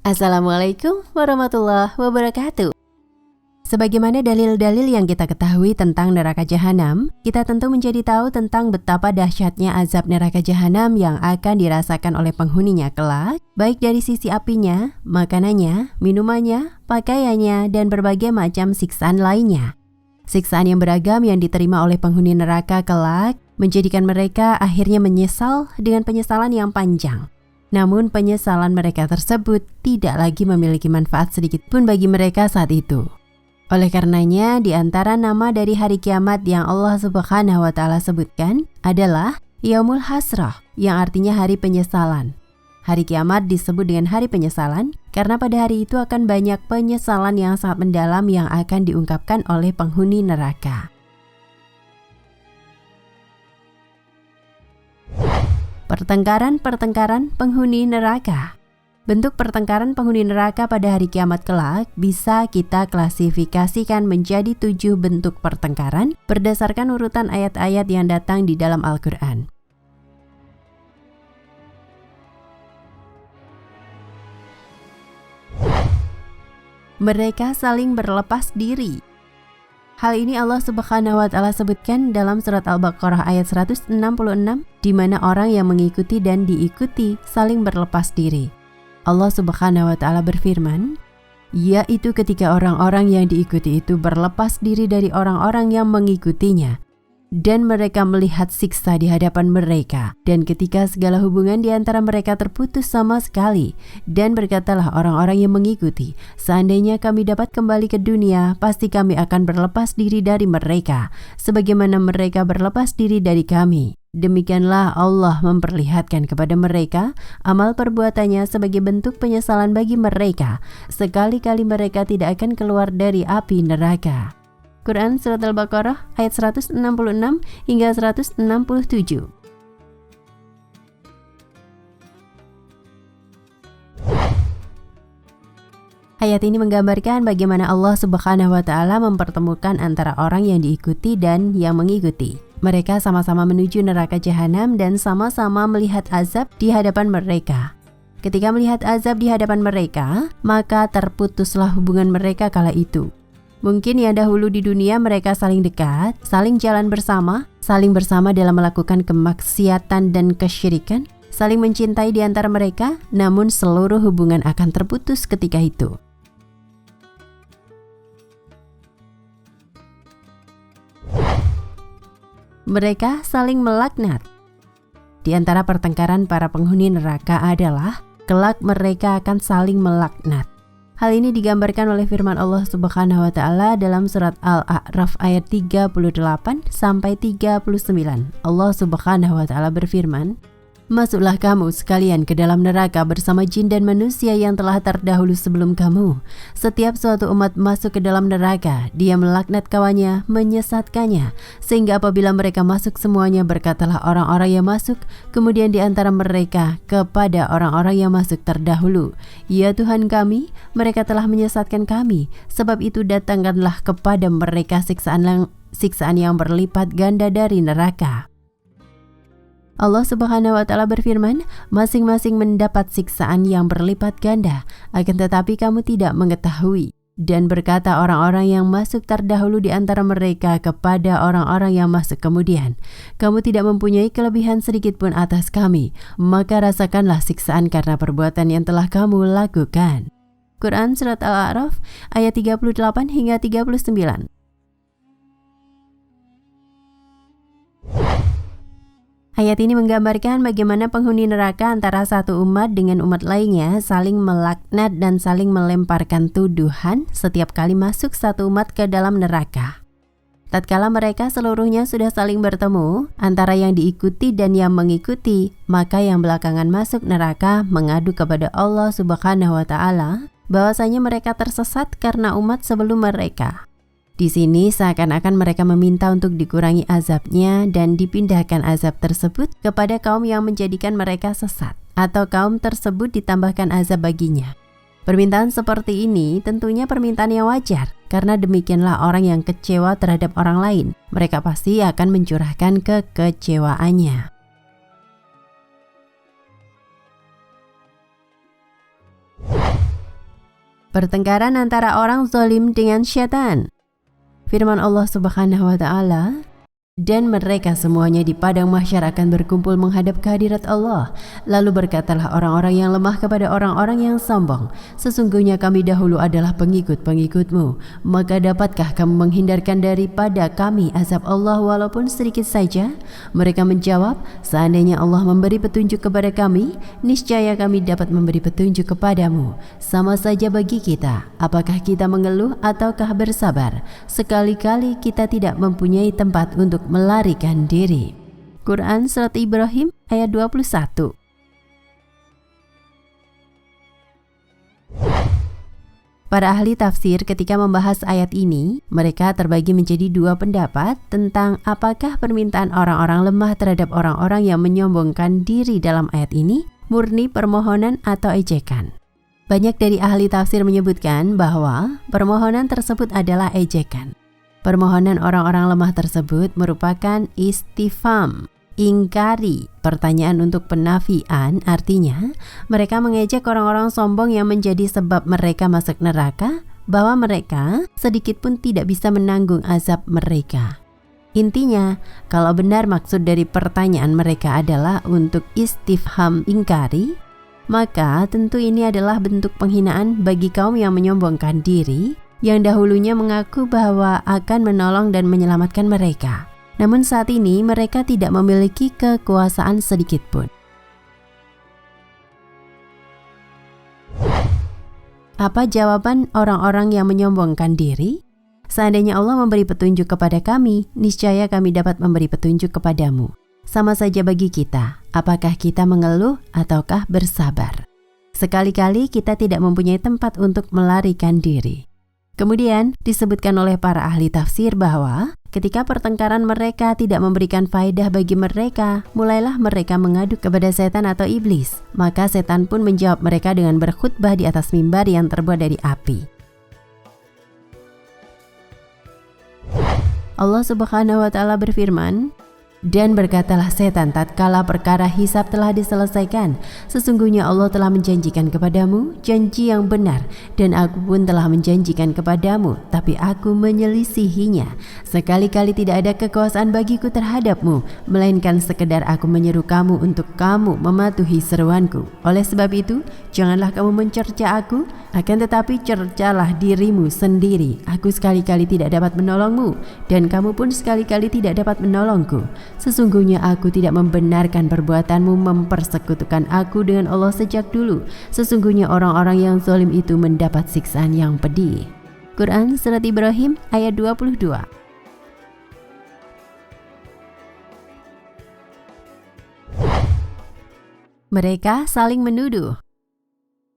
Assalamualaikum warahmatullahi wabarakatuh. Sebagaimana dalil-dalil yang kita ketahui tentang neraka jahanam, kita tentu menjadi tahu tentang betapa dahsyatnya azab neraka jahanam yang akan dirasakan oleh penghuninya kelak, baik dari sisi apinya, makanannya, minumannya, pakaiannya, dan berbagai macam siksaan lainnya. Siksaan yang beragam yang diterima oleh penghuni neraka kelak menjadikan mereka akhirnya menyesal dengan penyesalan yang panjang. Namun penyesalan mereka tersebut tidak lagi memiliki manfaat sedikit pun bagi mereka saat itu. Oleh karenanya, di antara nama dari hari kiamat yang Allah Subhanahu wa Ta'ala sebutkan adalah Yaumul Hasrah, yang artinya hari penyesalan. Hari kiamat disebut dengan hari penyesalan karena pada hari itu akan banyak penyesalan yang sangat mendalam yang akan diungkapkan oleh penghuni neraka. Pertengkaran penghuni neraka. Bentuk pertengkaran penghuni neraka pada hari kiamat kelak bisa kita klasifikasikan menjadi 7 bentuk pertengkaran berdasarkan urutan ayat-ayat yang datang di dalam Al-Quran. Mereka saling berlepas diri. Hal ini Allah Subhanahu wa Ta'ala sebutkan dalam surat Al-Baqarah ayat 166, di mana orang yang mengikuti dan diikuti saling berlepas diri. Allah Subhanahu wa Ta'ala berfirman, yaitu ketika orang-orang yang diikuti itu berlepas diri dari orang-orang yang mengikutinya, dan mereka melihat siksa di hadapan mereka, dan ketika segala hubungan di antara mereka terputus sama sekali, dan berkatalah orang-orang yang mengikuti, seandainya kami dapat kembali ke dunia, pasti kami akan berlepas diri dari mereka, sebagaimana mereka berlepas diri dari kami. Demikianlah Allah memperlihatkan kepada mereka amal perbuatannya sebagai bentuk penyesalan bagi mereka, sekali-kali mereka tidak akan keluar dari api neraka. Quran Surat Al-Baqarah ayat 166 hingga 167. Ayat ini menggambarkan bagaimana Allah Subhanahu wa Ta'ala mempertemukan antara orang yang diikuti dan yang mengikuti. Mereka sama-sama menuju neraka jahanam dan sama-sama melihat azab di hadapan mereka. Ketika melihat azab di hadapan mereka, maka terputuslah hubungan mereka kala itu. Mungkin yang dahulu di dunia mereka saling dekat, saling jalan bersama dalam melakukan kemaksiatan dan kesyirikan, saling mencintai di antara mereka, namun seluruh hubungan akan terputus ketika itu. Mereka saling melaknat. Di antara pertengkaran para penghuni neraka adalah kelak mereka akan saling melaknat. Hal ini digambarkan oleh firman Allah Subhanahu wa Ta'ala dalam surat Al-A'raf ayat 38 sampai 39. Allah Subhanahu wa Ta'ala berfirman, "Masuklah kamu sekalian ke dalam neraka bersama jin dan manusia yang telah terdahulu sebelum kamu. Setiap suatu umat masuk ke dalam neraka, dia melaknat kawannya, menyesatkannya, sehingga apabila mereka masuk semuanya, berkatalah orang-orang yang masuk, kemudian di antara mereka kepada orang-orang yang masuk terdahulu, ya Tuhan kami, mereka telah menyesatkan kami, sebab itu datangkanlah kepada mereka siksaan yang berlipat ganda dari neraka." Allah Subhanahu wa Ta'ala berfirman, masing-masing mendapat siksaan yang berlipat ganda, akan tetapi kamu tidak mengetahui. Dan berkata orang-orang yang masuk terdahulu di antara mereka kepada orang-orang yang masuk kemudian, kamu tidak mempunyai kelebihan sedikit pun atas kami, maka rasakanlah siksaan karena perbuatan yang telah kamu lakukan. Quran Surat Al-A'raf ayat 38 hingga 39. Ayat ini menggambarkan bagaimana penghuni neraka antara satu umat dengan umat lainnya saling melaknat dan saling melemparkan tuduhan setiap kali masuk satu umat ke dalam neraka. Tatkala mereka seluruhnya sudah saling bertemu antara yang diikuti dan yang mengikuti, maka yang belakangan masuk neraka mengadu kepada Allah Subhanahu wa Ta'ala bahwasanya mereka tersesat karena umat sebelum mereka. Di sini seakan-akan mereka meminta untuk dikurangi azabnya dan dipindahkan azab tersebut kepada kaum yang menjadikan mereka sesat, atau kaum tersebut ditambahkan azab baginya. Permintaan seperti ini tentunya permintaan yang wajar, karena demikianlah orang yang kecewa terhadap orang lain. Mereka pasti akan mencurahkan kekecewaannya. Pertengkaran antara orang zalim dengan syaitan. Firman Allah Subhanahu wa taala, dan mereka semuanya di padang mahsyar akan berkumpul menghadap kehadirat Allah. Lalu berkatalah orang-orang yang lemah kepada orang-orang yang sombong, sesungguhnya kami dahulu adalah pengikut-pengikutmu, maka dapatkah kamu menghindarkan daripada kami azab Allah walaupun sedikit saja? Mereka menjawab, seandainya Allah memberi petunjuk kepada kami, niscaya kami dapat memberi petunjuk kepadamu. Sama saja bagi kita, apakah kita mengeluh ataukah bersabar? Sekali-kali kita tidak mempunyai tempat untuk melarikan diri. Quran Surat Ibrahim ayat 21. Para ahli tafsir ketika membahas ayat ini, mereka terbagi menjadi dua pendapat tentang apakah permintaan orang-orang lemah terhadap orang-orang yang menyombongkan diri dalam ayat ini murni permohonan atau ejekan. Banyak dari ahli tafsir menyebutkan bahwa permohonan tersebut adalah ejekan. Permohonan orang-orang lemah tersebut merupakan istifham, ingkari, pertanyaan untuk penafian, artinya mereka mengejek orang-orang sombong yang menjadi sebab mereka masuk neraka, bahwa mereka sedikit pun tidak bisa menanggung azab mereka. Intinya, kalau benar maksud dari pertanyaan mereka adalah untuk istifham ingkari, maka tentu ini adalah bentuk penghinaan bagi kaum yang menyombongkan diri, yang dahulunya mengaku bahwa akan menolong dan menyelamatkan mereka. Namun saat ini mereka tidak memiliki kekuasaan sedikit pun. Apa jawaban orang-orang yang menyombongkan diri? Seandainya Allah memberi petunjuk kepada kami, niscaya kami dapat memberi petunjuk kepadamu. Sama saja bagi kita, apakah kita mengeluh ataukah bersabar? Sekali-kali kita tidak mempunyai tempat untuk melarikan diri. Kemudian disebutkan oleh para ahli tafsir bahwa ketika pertengkaran mereka tidak memberikan faedah bagi mereka, mulailah mereka mengadu kepada setan atau iblis. Maka setan pun menjawab mereka dengan berkhutbah di atas mimbar yang terbuat dari api. Allah Subhanahu wa taala berfirman, dan berkatalah setan tatkala perkara hisab telah diselesaikan, sesungguhnya Allah telah menjanjikan kepadamu janji yang benar, dan aku pun telah menjanjikan kepadamu, tapi aku menyelisihinya. Sekali-kali tidak ada kekuasaan bagiku terhadapmu, melainkan sekedar aku menyeru kamu untuk kamu mematuhi seruanku. Oleh sebab itu, janganlah kamu mencerca aku, akan tetapi cercalah dirimu sendiri. Aku sekali-kali tidak dapat menolongmu, dan kamu pun sekali-kali tidak dapat menolongku. Sesungguhnya aku tidak membenarkan perbuatanmu mempersekutukan aku dengan Allah sejak dulu. Sesungguhnya orang-orang yang zalim itu mendapat siksaan yang pedih. Quran Surat Ibrahim ayat 22. Mereka saling menuduh.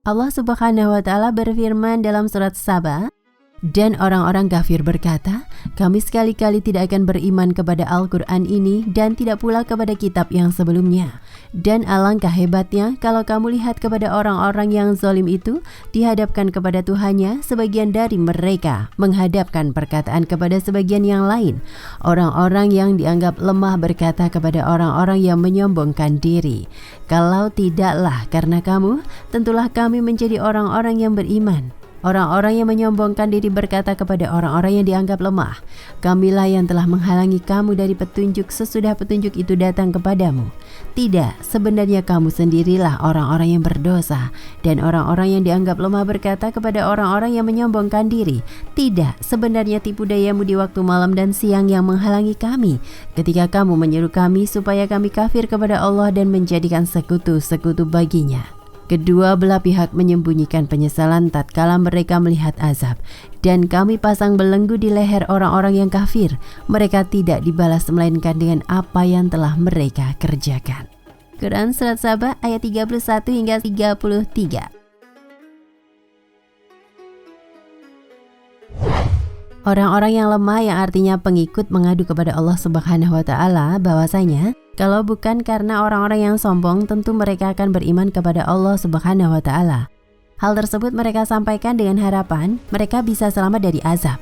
Allah Subhanahu wa taala berfirman dalam surat Saba, dan orang-orang kafir berkata, kami sekali-kali tidak akan beriman kepada Al-Quran ini dan tidak pula kepada kitab yang sebelumnya. Dan alangkah hebatnya kalau kamu lihat kepada orang-orang yang zalim itu dihadapkan kepada Tuhannya, sebagian dari mereka menghadapkan perkataan kepada sebagian yang lain. Orang-orang yang dianggap lemah berkata kepada orang-orang yang menyombongkan diri, kalau tidaklah karena kamu, tentulah kami menjadi orang-orang yang beriman. Orang-orang yang menyombongkan diri berkata kepada orang-orang yang dianggap lemah, kamilah yang telah menghalangi kamu dari petunjuk sesudah petunjuk itu datang kepadamu. Tidak, sebenarnya kamu sendirilah orang-orang yang berdosa. Dan orang-orang yang dianggap lemah berkata kepada orang-orang yang menyombongkan diri, tidak, sebenarnya tipu dayamu di waktu malam dan siang yang menghalangi kami, ketika kamu menyeru kami supaya kami kafir kepada Allah dan menjadikan sekutu-sekutu baginya. Kedua belah pihak menyembunyikan penyesalan tatkala mereka melihat azab, dan kami pasang belenggu di leher orang-orang yang kafir. Mereka tidak dibalas melainkan dengan apa yang telah mereka kerjakan. Quran Surat Saba ayat 31 hingga 33. Orang-orang yang lemah, yang artinya pengikut, mengadu kepada Allah Subhanahu wa taala bahwasanya kalau bukan karena orang-orang yang sombong, tentu mereka akan beriman kepada Allah Subhanahu wa taala. Hal tersebut mereka sampaikan dengan harapan mereka bisa selamat dari azab.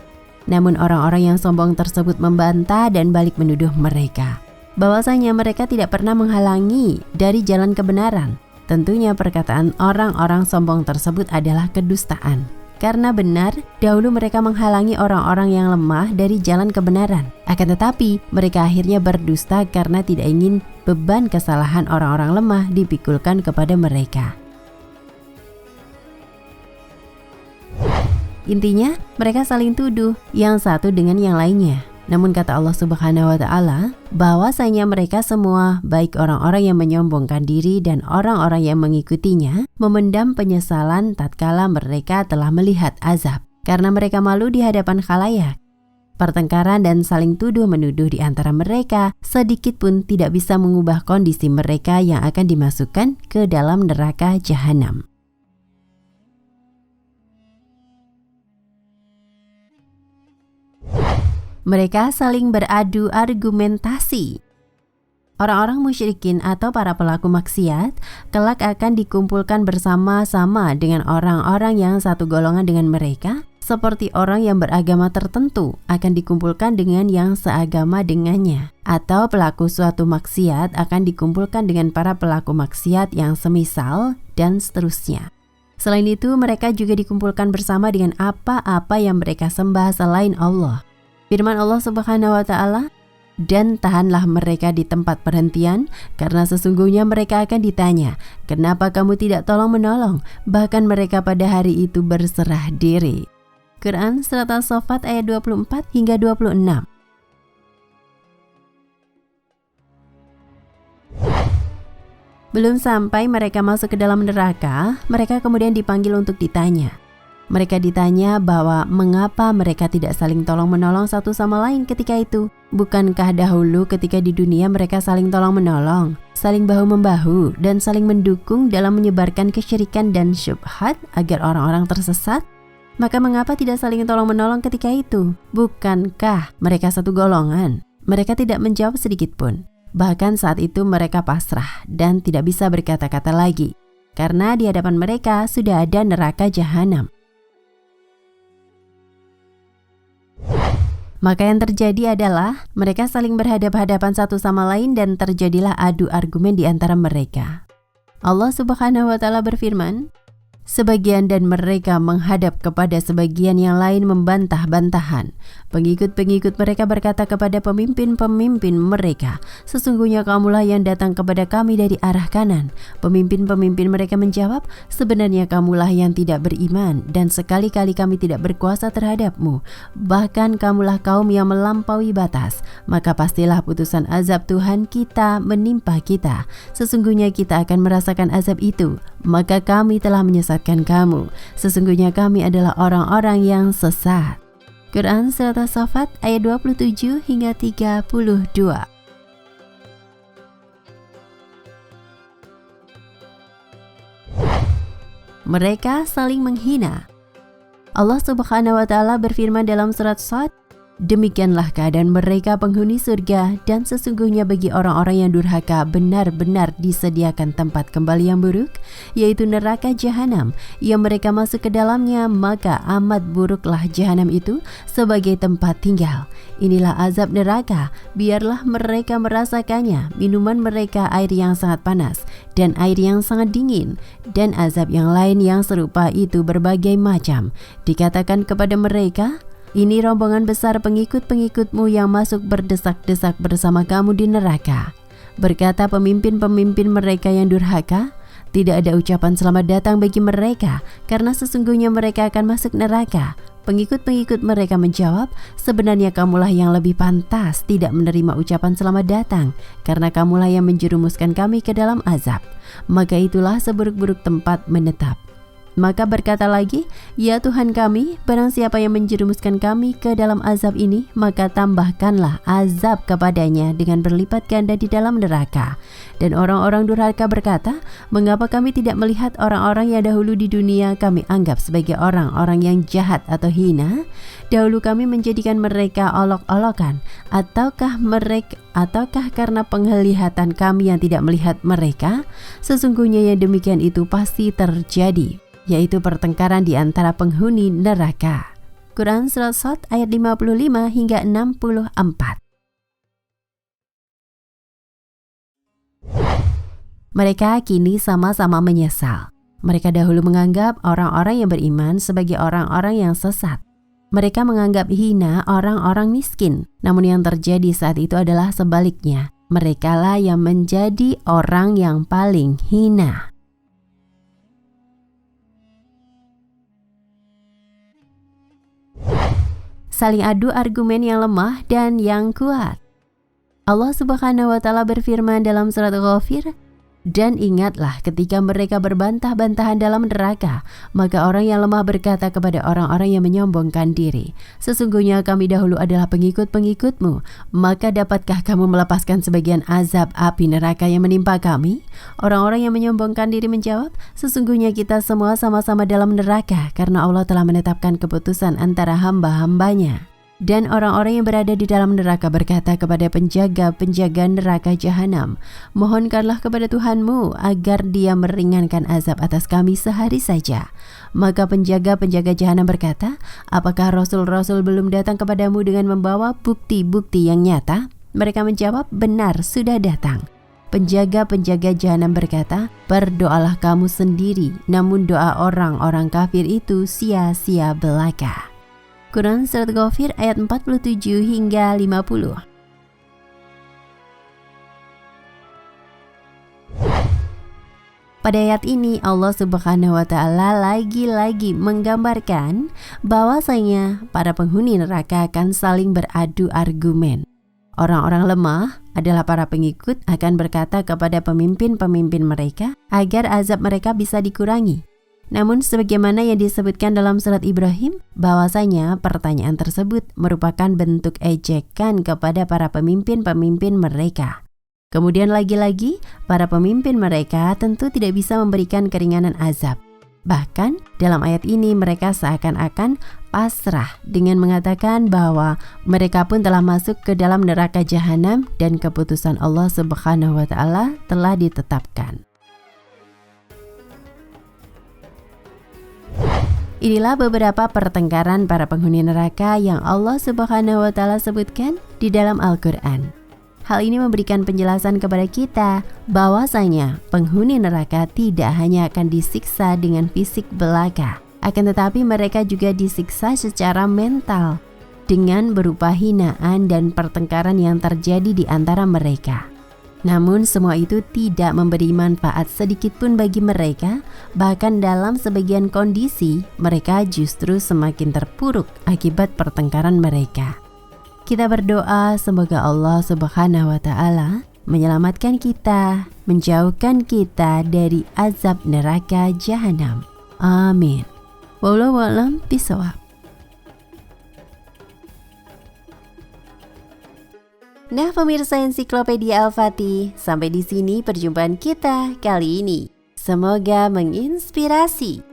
Namun orang-orang yang sombong tersebut membantah dan balik menuduh mereka bahwasanya mereka tidak pernah menghalangi dari jalan kebenaran. Tentunya perkataan orang-orang sombong tersebut adalah kedustaan. Karena benar, dahulu mereka menghalangi orang-orang yang lemah dari jalan kebenaran. Akan tetapi, mereka akhirnya berdusta karena tidak ingin beban kesalahan orang-orang lemah dipikulkan kepada mereka. Intinya, mereka saling tuduh yang satu dengan yang lainnya. Namun kata Allah Subhanahu wa Ta'ala, bahwasanya mereka semua, baik orang-orang yang menyombongkan diri dan orang-orang yang mengikutinya, memendam penyesalan tatkala mereka telah melihat azab, karena mereka malu di hadapan khalayak. Pertengkaran dan saling tuduh-menuduh di antara mereka sedikit pun tidak bisa mengubah kondisi mereka yang akan dimasukkan ke dalam neraka jahanam. Mereka saling beradu argumentasi. Orang-orang musyrikin atau para pelaku maksiat kelak akan dikumpulkan bersama-sama dengan orang-orang yang satu golongan dengan mereka, seperti orang yang beragama tertentu akan dikumpulkan dengan yang seagama dengannya, atau pelaku suatu maksiat akan dikumpulkan dengan para pelaku maksiat yang semisal, dan seterusnya. Selain itu, mereka juga dikumpulkan bersama dengan apa-apa yang mereka sembah selain Allah. Firman Allah Subhanahu wa Ta'ala, dan tahanlah mereka di tempat perhentian, karena sesungguhnya mereka akan ditanya, kenapa kamu tidak tolong-menolong? Bahkan mereka pada hari itu berserah diri. Quran Surat As-Saffat ayat 24 hingga 26. Belum sampai mereka masuk ke dalam neraka, mereka kemudian dipanggil untuk ditanya. Mereka ditanya bahwa mengapa mereka tidak saling tolong-menolong satu sama lain ketika itu. Bukankah dahulu ketika di dunia mereka saling tolong-menolong, saling bahu-membahu, dan saling mendukung dalam menyebarkan kesyirikan dan syubhat agar orang-orang tersesat? Maka mengapa tidak saling tolong-menolong ketika itu? Bukankah mereka satu golongan? Mereka tidak menjawab sedikit pun. Bahkan saat itu mereka pasrah dan tidak bisa berkata-kata lagi, karena di hadapan mereka sudah ada neraka jahanam. Maka yang terjadi adalah mereka saling berhadap-hadapan satu sama lain dan terjadilah adu argumen di antara mereka. Allah Subhanahu wa Ta'ala berfirman, sebagian dan mereka menghadap kepada sebagian yang lain membantah-bantahan. Pengikut-pengikut mereka berkata kepada pemimpin-pemimpin mereka, sesungguhnya kamulah yang datang kepada kami dari arah kanan. Pemimpin-pemimpin mereka menjawab, sebenarnya kamulah yang tidak beriman dan sekali-kali kami tidak berkuasa terhadapmu. Bahkan kamulah kaum yang melampaui batas. Maka pastilah putusan azab Tuhan kita menimpa kita. Sesungguhnya kita akan merasakan azab itu. Maka kami telah menyesatkan kamu. Sesungguhnya kami adalah orang-orang yang sesat. Quran Surat As-Saffat ayat 27 hingga 32. Mereka saling menghina. Allah Subhanahu wa Ta'ala berfirman dalam surat Shad, demikianlah keadaan mereka penghuni surga, dan sesungguhnya bagi orang-orang yang durhaka benar-benar disediakan tempat kembali yang buruk, yaitu neraka jahanam, yang mereka masuk ke dalamnya, maka amat buruklah jahanam itu sebagai tempat tinggal. Inilah azab neraka, biarlah mereka merasakannya, minuman mereka air yang sangat panas, dan air yang sangat dingin, dan azab yang lain yang serupa itu berbagai macam. Dikatakan kepada mereka, ini rombongan besar pengikut-pengikutmu yang masuk berdesak-desak bersama kamu di neraka. Berkata pemimpin-pemimpin mereka yang durhaka, tidak ada ucapan selamat datang bagi mereka, karena sesungguhnya mereka akan masuk neraka. Pengikut-pengikut mereka menjawab, sebenarnya kamulah yang lebih pantas tidak menerima ucapan selamat datang, karena kamulah yang menjerumuskan kami ke dalam azab. Maka itulah seburuk-buruk tempat menetap. Maka berkata lagi, ya Tuhan kami, barang siapa yang menjerumuskan kami ke dalam azab ini, maka tambahkanlah azab kepadanya dengan berlipat ganda di dalam neraka. Dan orang-orang durhaka berkata, mengapa kami tidak melihat orang-orang yang dahulu di dunia kami anggap sebagai orang-orang yang jahat atau hina? Dahulu kami menjadikan mereka olok-olokan, ataukah karena penglihatan kami yang tidak melihat mereka? Sesungguhnya yang demikian itu pasti terjadi, yaitu pertengkaran di antara penghuni neraka. Quran Surat Shad ayat 55 hingga 64. Mereka kini sama-sama menyesal. Mereka dahulu menganggap orang-orang yang beriman sebagai orang-orang yang sesat. Mereka menganggap hina orang-orang miskin. Namun yang terjadi saat itu adalah sebaliknya. Merekalah yang menjadi orang yang paling hina. Saling adu argumen yang lemah dan yang kuat. Allah Subhanahu wa Ta'ala berfirman dalam surat Ghafir, "Dan ingatlah ketika mereka berbantah-bantahan dalam neraka, maka orang yang lemah berkata kepada orang-orang yang menyombongkan diri, sesungguhnya kami dahulu adalah pengikut-pengikutmu, maka dapatkah kamu melepaskan sebagian azab api neraka yang menimpa kami?" Orang-orang yang menyombongkan diri menjawab, "Sesungguhnya kita semua sama-sama dalam neraka karena Allah telah menetapkan keputusan antara hamba-hambanya." Dan orang-orang yang berada di dalam neraka berkata kepada penjaga-penjaga neraka jahanam, "Mohonkanlah kepada Tuhanmu agar Dia meringankan azab atas kami sehari saja." Maka penjaga-penjaga jahanam berkata, "Apakah rasul-rasul belum datang kepadamu dengan membawa bukti-bukti yang nyata?" Mereka menjawab, "Benar, sudah datang." Penjaga-penjaga jahanam berkata, "Berdoalah kamu sendiri, namun doa orang-orang kafir itu sia-sia belaka." Quran Surat Ghafir ayat 47 hingga 50. Pada ayat ini Allah Subhanahu wa Ta'ala lagi-lagi menggambarkan bahwasanya para penghuni neraka akan saling beradu argumen. Orang-orang lemah adalah para pengikut akan berkata kepada pemimpin-pemimpin mereka agar azab mereka bisa dikurangi. Namun sebagaimana yang disebutkan dalam surat Ibrahim, bahwasanya pertanyaan tersebut merupakan bentuk ejekan kepada para pemimpin-pemimpin mereka. Kemudian lagi-lagi, para pemimpin mereka tentu tidak bisa memberikan keringanan azab. Bahkan dalam ayat ini mereka seakan-akan pasrah dengan mengatakan bahwa mereka pun telah masuk ke dalam neraka jahanam dan keputusan Allah Subhanahu wa Ta'ala telah ditetapkan. Inilah beberapa pertengkaran para penghuni neraka yang Allah Subhanahu wa Ta'ala sebutkan di dalam Al-Quran. Hal ini memberikan penjelasan kepada kita bahwasanya penghuni neraka tidak hanya akan disiksa dengan fisik belaka, akan tetapi mereka juga disiksa secara mental dengan berupa hinaan dan pertengkaran yang terjadi di antara mereka. Namun semua itu tidak memberi manfaat sedikit pun bagi mereka, bahkan dalam sebagian kondisi mereka justru semakin terpuruk akibat pertengkaran mereka. Kita berdoa semoga Allah Subhanahu wa Ta'ala menyelamatkan kita, menjauhkan kita dari azab neraka jahanam. Amin. Wallahu a'lam bishawab. Nah pemirsa Ensiklopedia Al-Fatih, sampai di sini perjumpaan kita kali ini. Semoga menginspirasi.